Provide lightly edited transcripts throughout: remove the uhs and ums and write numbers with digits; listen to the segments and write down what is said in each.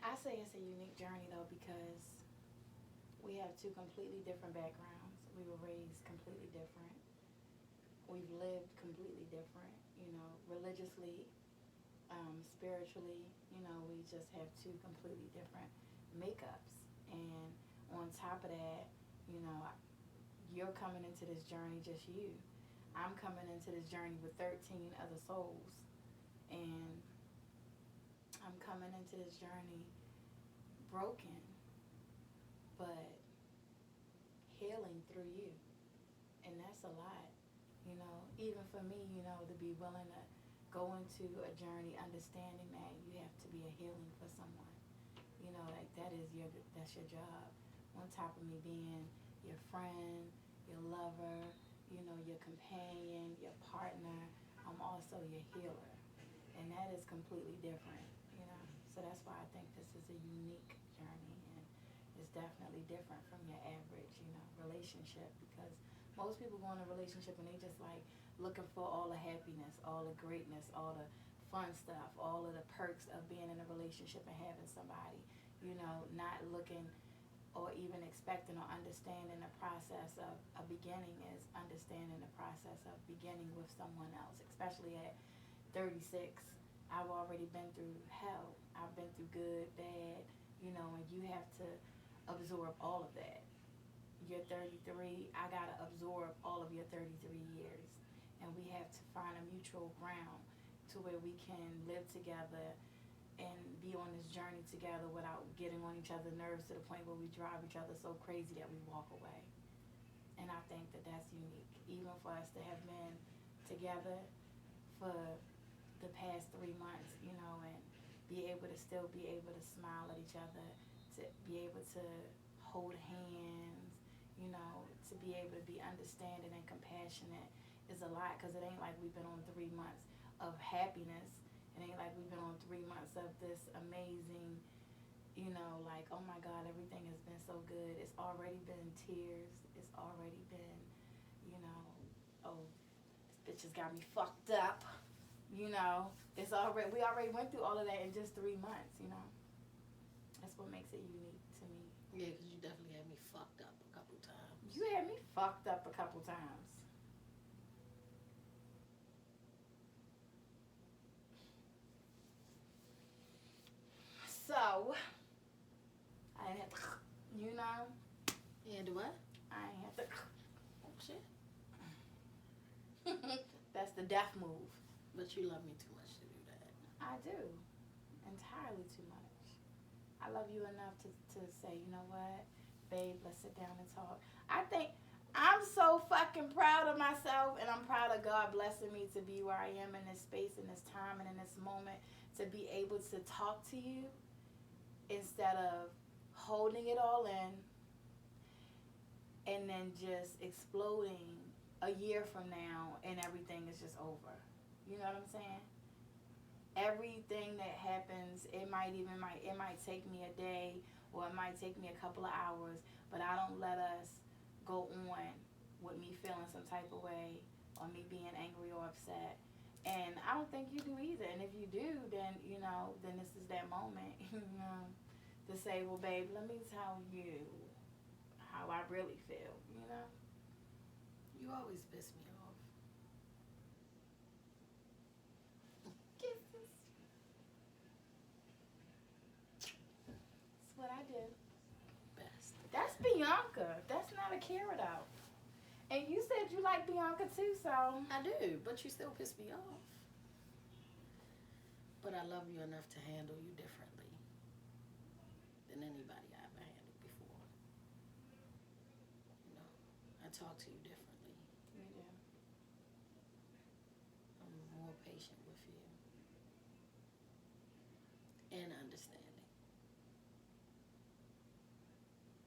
I say it's a unique journey though because we have two completely different backgrounds. We were raised completely different. We've lived completely different. Religiously, spiritually. We just have two completely different makeups. And on top of that, you know, you're coming into this journey just you. I'm coming into this journey with 13 other souls. And I'm coming into this journey broken, but healing through you. And that's a lot. Even for me, to be willing to go into a journey understanding that you have to be a healing for someone. Like that's your job. On top of me being your friend, your lover, your companion, your partner, I'm also your healer. And that is completely different. So that's why I think this is a unique journey, and it's definitely different from your average, relationship, because most people go in a relationship and they just like looking for all the happiness, all the greatness, all the fun stuff, all of the perks of being in a relationship and having somebody, not looking or even expecting or understanding the process of a beginning is understanding the process of beginning with someone else, especially at 36. I've already been through hell. I've been through good, bad, and you have to absorb all of that. You're 33, I gotta absorb all of your 33 years. And we have to find a mutual ground to where we can live together and be on this journey together without getting on each other's nerves to the point where we drive each other so crazy that we walk away. And I think that that's unique, even for us to have been together for the past 3 months, and be able to still be able to smile at each other, to be able to hold hands, to be able to be understanding and compassionate is a lot, because it ain't like we've been on 3 months of happiness. It ain't like we've been on 3 months of this amazing, like, oh my God, everything has been so good. It's already been tears. It's already been, oh, this bitch has got me fucked up. We already went through all of that in just 3 months. That's what makes it unique to me. Yeah, because you definitely had me fucked up a couple times. You had me fucked up a couple times. So, I didn't have And what? I ain't have to. Oh, shit. That's the death move. But you love me too much to do that. I do. Entirely too much. I love you enough to say, you know what, babe, let's sit down and talk. I think I'm so fucking proud of myself, and I'm proud of God blessing me to be where I am in this space, in this time, and in this moment, to be able to talk to you instead of holding it all in and then just exploding a year from now and everything is just over. You know what I'm saying? Everything that happens, it might take me a day, or it might take me a couple of hours, but I don't let us go on with me feeling some type of way or me being angry or upset. And I don't think you do either. And if you do, then then this is that moment, to say, well, babe, let me tell you how I really feel. You always piss me off. Kisses. That's what I do. Best. That's Bianca. That's not a carrot out. And you said you like Bianca too, so. I do, but you still piss me off. But I love you enough to handle you differently than anybody I ever handled before. I talk to you differently. You do. I'm more patient with you and understanding.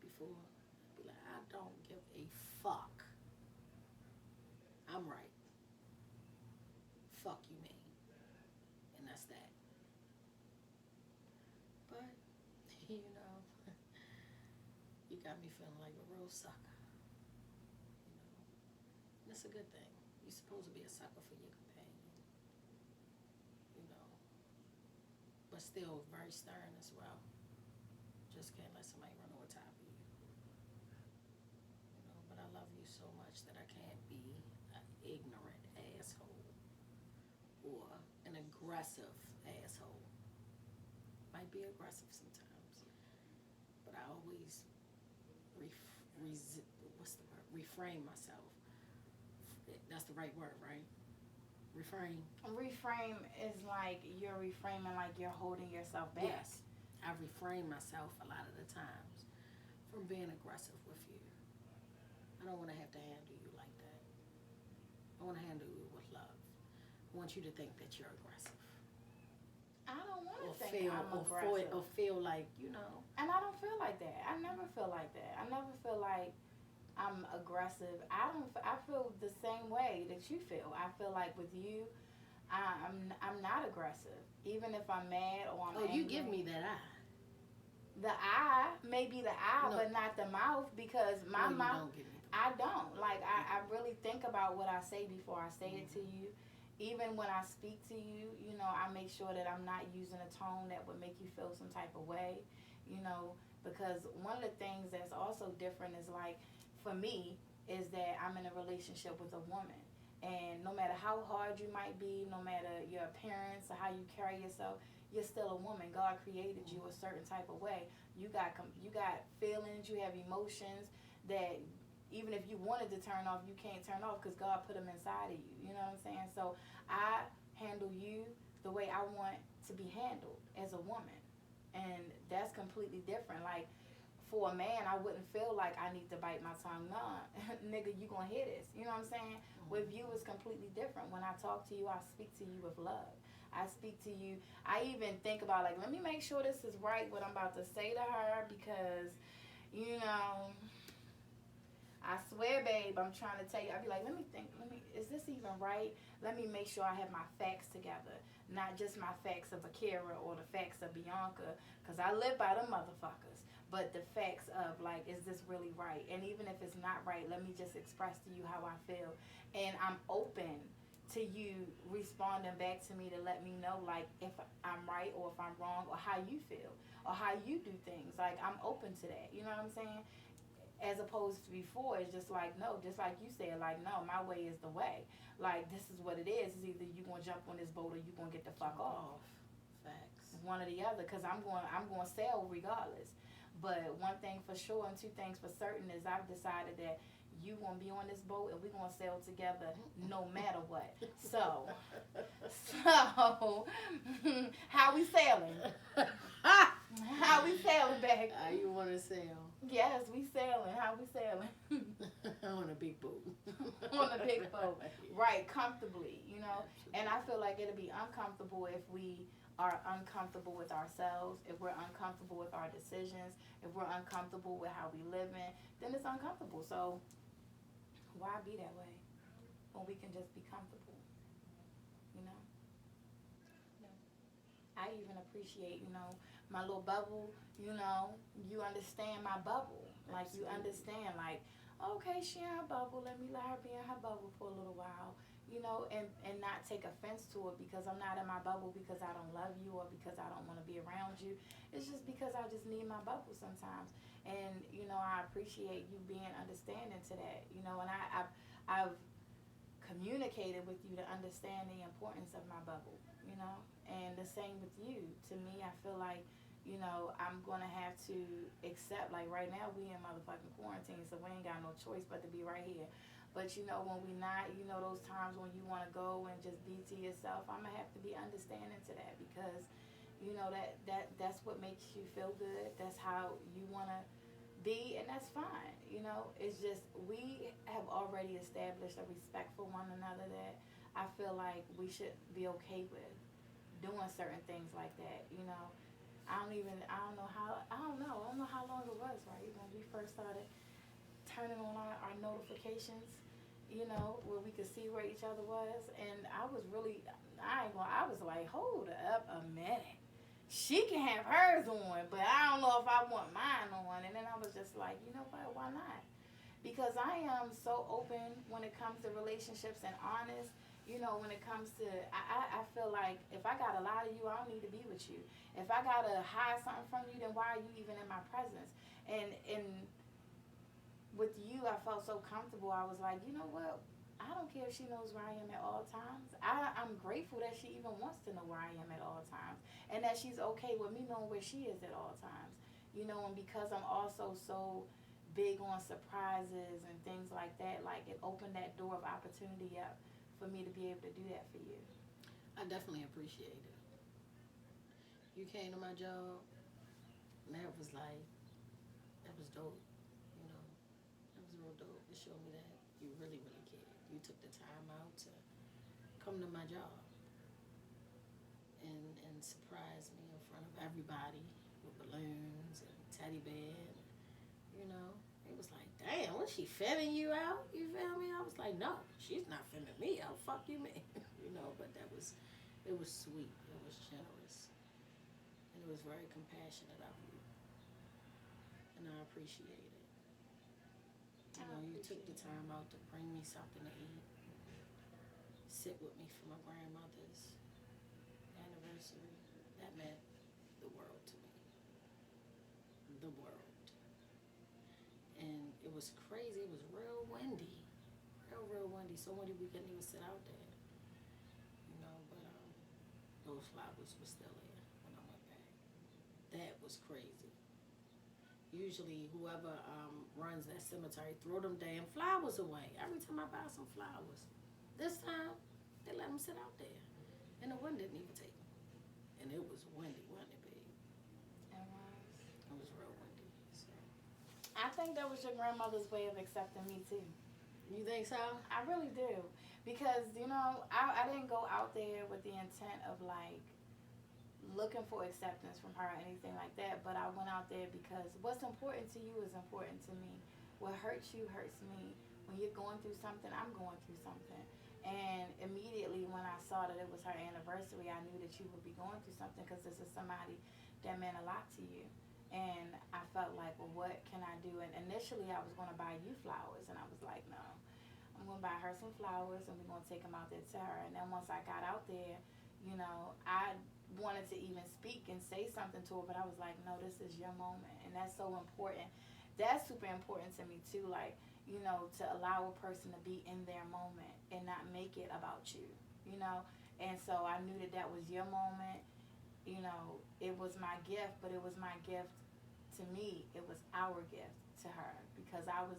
Before, I'd be like, I don't give a fuck. I'm right. Fuck you mean. And that's that. But, you know, you got me feeling like a real sucker. And it's a good thing. You're supposed to be a sucker for your companion. But still very stern as well. just can't let somebody run over top of you. You know, but I love you so much that I can't be an ignorant asshole or an aggressive asshole. Might be aggressive sometimes, but I always reframe myself. That's the right word, right? Reframe. Reframe is like you're reframing, like you're holding yourself back. Yes, I reframe myself a lot of the times from being aggressive with you. I don't want to have to handle you like that. I want to handle you with love. I want you to think that you're aggressive. I don't want to think feel, I'm aggressive. Or feel like, you know. And I don't feel like that. I never feel like that. I never feel like I'm aggressive. I feel the same way that you feel. I feel like with you, I'm not aggressive. Even if I'm mad or I'm angry. You give me that eye. The eye, maybe the eye, No. but not the mouth, because my No, mouth. Don't give me I don't. Like, I really think about what I say before I say it to you. Even when I speak to you, you know, I make sure that I'm not using a tone that would make you feel some type of way, you know, because one of the things that's also different is like, for me, is that I'm in a relationship with a woman. And no matter how hard you might be, no matter your appearance or how you carry yourself, you're still a woman. God created you a certain type of way. You got feelings, you have emotions that even if you wanted to turn off, you can't turn off because God put them inside of you. You know what I'm saying? So I handle you the way I want to be handled as a woman. And that's completely different. Like, for a man, I wouldn't feel like I need to bite my tongue. Nah, nigga, you gonna hear this. You know what I'm saying? With you, it's completely different. When I talk to you, I speak to you with love. I speak to you. I even think about, like, let me make sure this is right, what I'm about to say to her, because, you know, I swear, babe, I'm trying to tell you. I'd be like, is this even right? Let me make sure I have my facts together. Not just my facts of Akira or the facts of Bianca, because I live by them motherfuckers. But the facts of, like, is this really right? And even if it's not right, let me just express to you how I feel. And I'm open to you responding back to me to let me know, like, if I'm right or if I'm wrong or how you feel or how you do things. Like, I'm open to that. You know what I'm saying? As opposed to before, it's just like, no, just like you said, like, no, my way is the way. Like, this is what it is. It's either you going to jump on this boat or you going to get the fuck off. Facts. One or the other, because I'm going to sail regardless. But one thing for sure and two things for certain is I've decided that you going to be on this boat and we're going to sail together no matter what. So how we sailing? How we sailing, babe? How you want to sail? Yes, we sailing. How we sailing? On a big boat. On a big boat. Right, comfortably, you know. And I feel like it'll be uncomfortable if we are uncomfortable with ourselves, if we're uncomfortable with our decisions, if we're uncomfortable with how we live in, then it's uncomfortable. So why be that way when we can just be comfortable, you know? I even appreciate, you know, my little bubble, you know, you understand my bubble. Like, you understand, like, okay, she in her bubble, let me let her be in her bubble for a little while, you know, and not take offense to it because I'm not in my bubble because I don't love you or because I don't want to be around you. It's just because I just need my bubble sometimes. And, you know, I appreciate you being understanding to that, you know, and I've communicated with you to understand the importance of my bubble, you know, and the same with you. To me, I feel like, you know, I'm going to have to accept, like, right now we in motherfucking quarantine, so we ain't got no choice but to be right here. But, you know, when we not, you know, those times when you want to go and just be to yourself, I'm going to have to be understanding to that because, you know, that's what makes you feel good. That's how you want to be, and that's fine. You know, it's just we have already established a respect for one another that I feel like we should be okay with doing certain things like that. You know, I don't know how long it was, right, when we first started turning on our notifications, you know, where we could see where each other was. And I was like, hold up a minute. She can have hers on, but I don't know if I want mine on. And then I was just like, you know what, why not? Because I am so open when it comes to relationships and honest. You know, when it comes to, I feel like if I gotta lie to you, I don't need to be with you. If I gotta hide something from you, then why are you even in my presence? And with you, I felt so comfortable. I was like, you know what? I don't care if she knows where I am at all times. I'm grateful that she even wants to know where I am at all times, and that she's okay with me knowing where she is at all times. You know, and because I'm also so big on surprises and things like that, like it opened that door of opportunity up for me to be able to do that for you. I definitely appreciate it. You came to my job, and that was like, that was dope. You know, that was real dope. It showed me that you really, really cared. You took the time out to come to my job and surprise me in front of everybody with balloons and teddy bear. And, you know, it was like, damn, was she fanning you out? You feel me? I was like, no, she's not fanning me out. Fuck you, man. You know, but that was, it was sweet. It was generous. And it was very compassionate of you. And I appreciate it. You know, you took the time out to bring me something to eat, sit with me for my grandmother's anniversary. That meant the world to me. The world. And it was crazy. It was real windy. Real windy. So windy we couldn't even sit out there. You know, but those flowers were still there when I went back. That was crazy. Usually whoever runs that cemetery throw them damn flowers away every time I buy some flowers. This time they let them sit out there, and the wind didn't even take them. And it was windy, babe. It was real windy. So. I think that was your grandmother's way of accepting me too. You think so? I really do, because you know I didn't go out there with the intent of like looking for acceptance from her or anything like that, but I went out there because what's important to you is important to me. What hurts you hurts me. When you're going through something, I'm going through something. And immediately when I saw that it was her anniversary, I knew that you would be going through something, because this is somebody that meant a lot to you. And I felt like, well, what can I do? And initially I was going to buy you flowers, and I was like, no, I'm going to buy her some flowers, and we're going to take them out there to her. And then once I got out there, you know, I wanted to even speak and say something to her, but I was like, no, this is your moment. And that's so important. That's super important to me too, like, you know, to allow a person to be in their moment and not make it about you, you know. And so I knew that that was your moment. You know, it was my gift, but it was my gift to me. It was our gift to her, because I was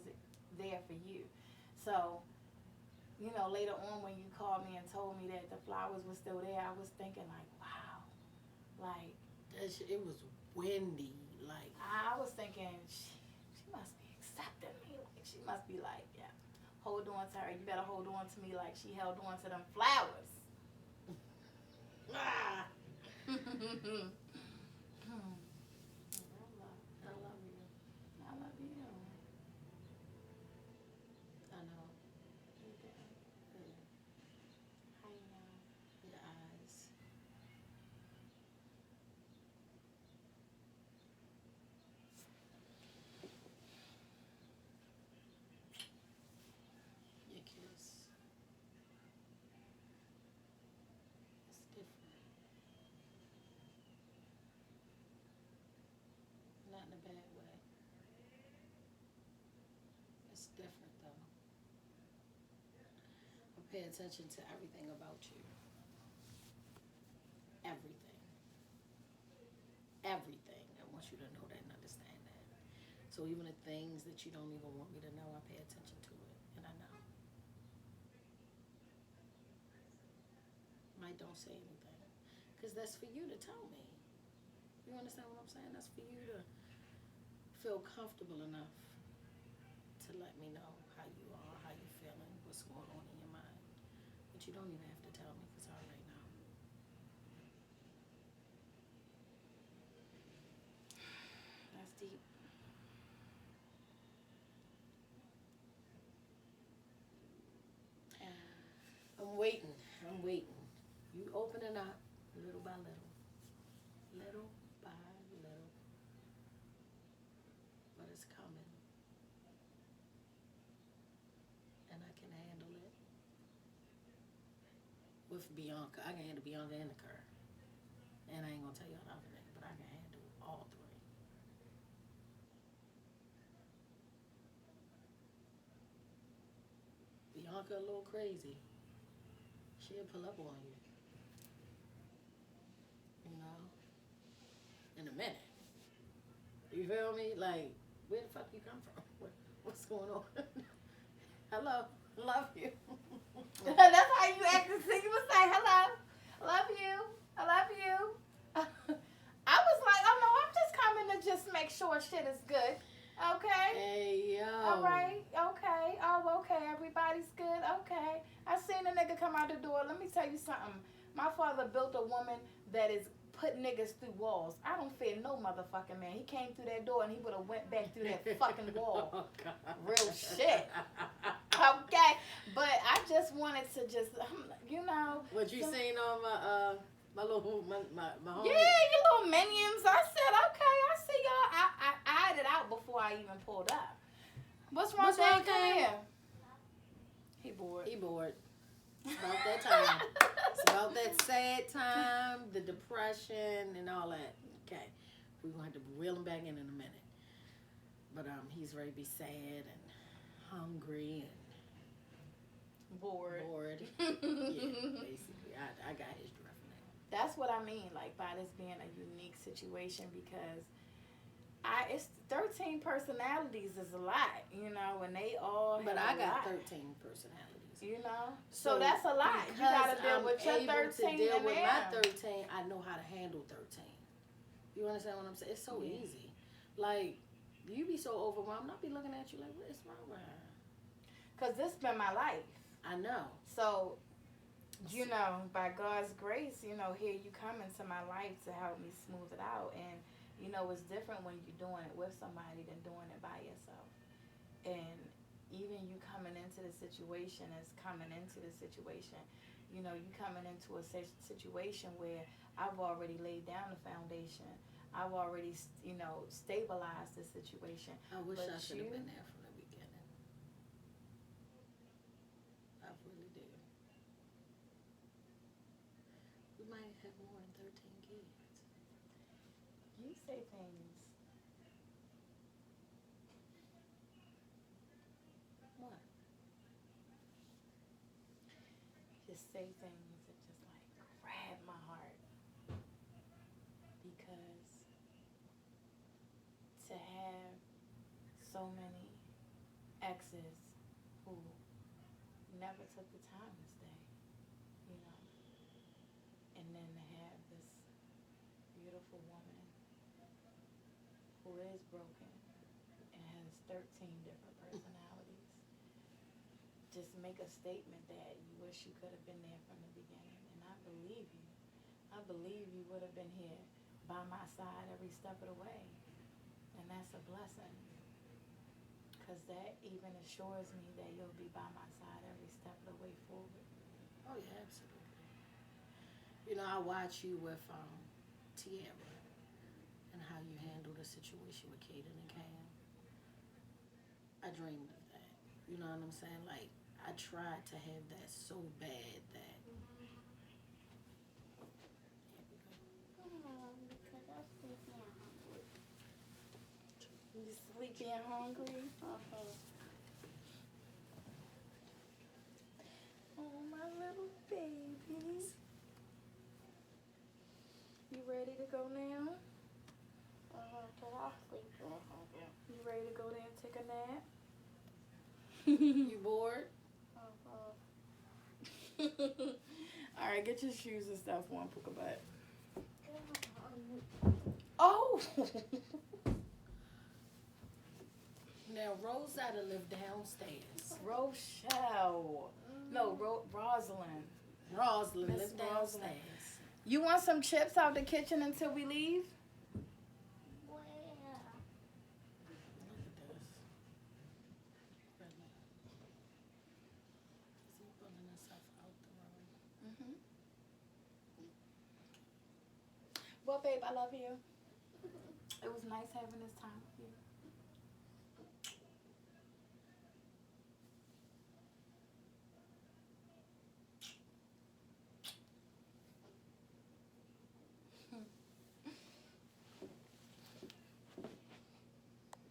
there for you. So, you know, later on when you called me and told me that the flowers were still there, I was thinking like, wow, like It was windy. Like I was thinking, she must be accepting me. Like she must be like, yeah, hold on to her. You better hold on to me like she held on to them flowers. ah. I love you. I love you. I know. You do. Yeah. How you know? Your eyes. Your kiss. It's different. Not in a bad way. It's different though. I pay attention to everything about you. Everything. Everything. I want you to know that and understand that. So even the things that you don't even want me to know, I pay attention to it. And I know. Might don't say anything. Because that's for you to tell me. You understand what I'm saying? That's for you to feel comfortable enough to let me know how you are, how you feeling, what's going on in your mind. But you don't even have to tell me, because I already know. That's deep. I'm waiting. I'm waiting. You opening up little by little. Little by little. But it's coming. And I can handle it. with Bianca. I can handle Bianca and the Kerr. And I ain't gonna tell y'all the other nigga, but I can handle all three. Bianca a little crazy. She'll pull up on you. You know? In a minute. You feel me? Like, where the fuck you come from? What's going on? Hello. Love you. That's how you act. So you would say, hello, love you, I love you. I was like, oh no, I'm just coming to just make sure shit is good. Okay? Hey, yo. All right, okay. Oh, okay, everybody's good. Okay. I seen a nigga come out the door. Let me tell you something. My father built a woman that is put niggas through walls. I don't fear no motherfucking man. He came through that door and he would have went back through that fucking wall. Oh, God. Real shit. Okay, but I just wanted to just, you know. What you seen on my little my home? Yeah, you little minions. I said, okay, I see y'all. I eyed it out before I even pulled up. What's wrong, What's wrong, Dad? Come Cam? here. He bored. He bored. It's about that time. It's about that sad time, the depression, and all that. Okay, we're gonna have to reel him back in a minute. But he's ready to be sad and hungry and Bored. Yeah, basically, I got his drift now. That's what I mean, like by this being a unique situation, because it's 13 personalities is a lot, you know, and they all. But have I got a lot, 13 personalities. You know, so that's a lot. You Because gotta deal I'm with your able 13 to deal and with them. my 13. I know how to handle 13. You understand what I'm saying? It's so Yeah. easy. Like, you be so overwhelmed. I'll be looking at you like, what is wrong with her? Cause this been my life. I know. So, you know, by God's grace, you know, here you come into my life to help me smooth it out. And, you know, it's different when you're doing it with somebody than doing it by yourself. And even you coming into the situation is coming into the situation. You know, you coming into a situation where I've already laid down the foundation. I've already, you know, stabilized the situation. I wish But I should have you- been there from the beginning. I really do. We might have more than 13 kids. You say things. What? Just say things that just like grab my heart, because to have so many exes who never took the time to stay, you know, and then to have this beautiful woman who is broken and has 13 different personalities, just make a statement that you wish you could have been there from the beginning. And I believe you. I believe you would have been here by my side every step of the way. And that's a blessing. Because that even assures me that you'll be by my side every step of the way forward. Oh, yeah, absolutely. You know, I watch you with Tierra and how you handle the situation with Kaden and Cam. I dreamed of that. You know what I'm saying? Like, I tried to have that so bad that. Because I was sleeping and hungry. You sleepy and hungry? Okay. Oh, my little babies. You ready to go now? Because I was sleeping and hungry. You ready to go there and take a nap? You bored? All right, get your shoes and stuff on, Puka Butt. Oh! Now, Rosetta lived downstairs. Rochelle. No, Rosalind. Rosalind Miss lived Rosalind. downstairs. You want some chips out the kitchen until we leave? Where? Look at this. Really. Is he pulling himself out the room? Mm-hmm. Well, babe, I love you. It was nice having this time with you.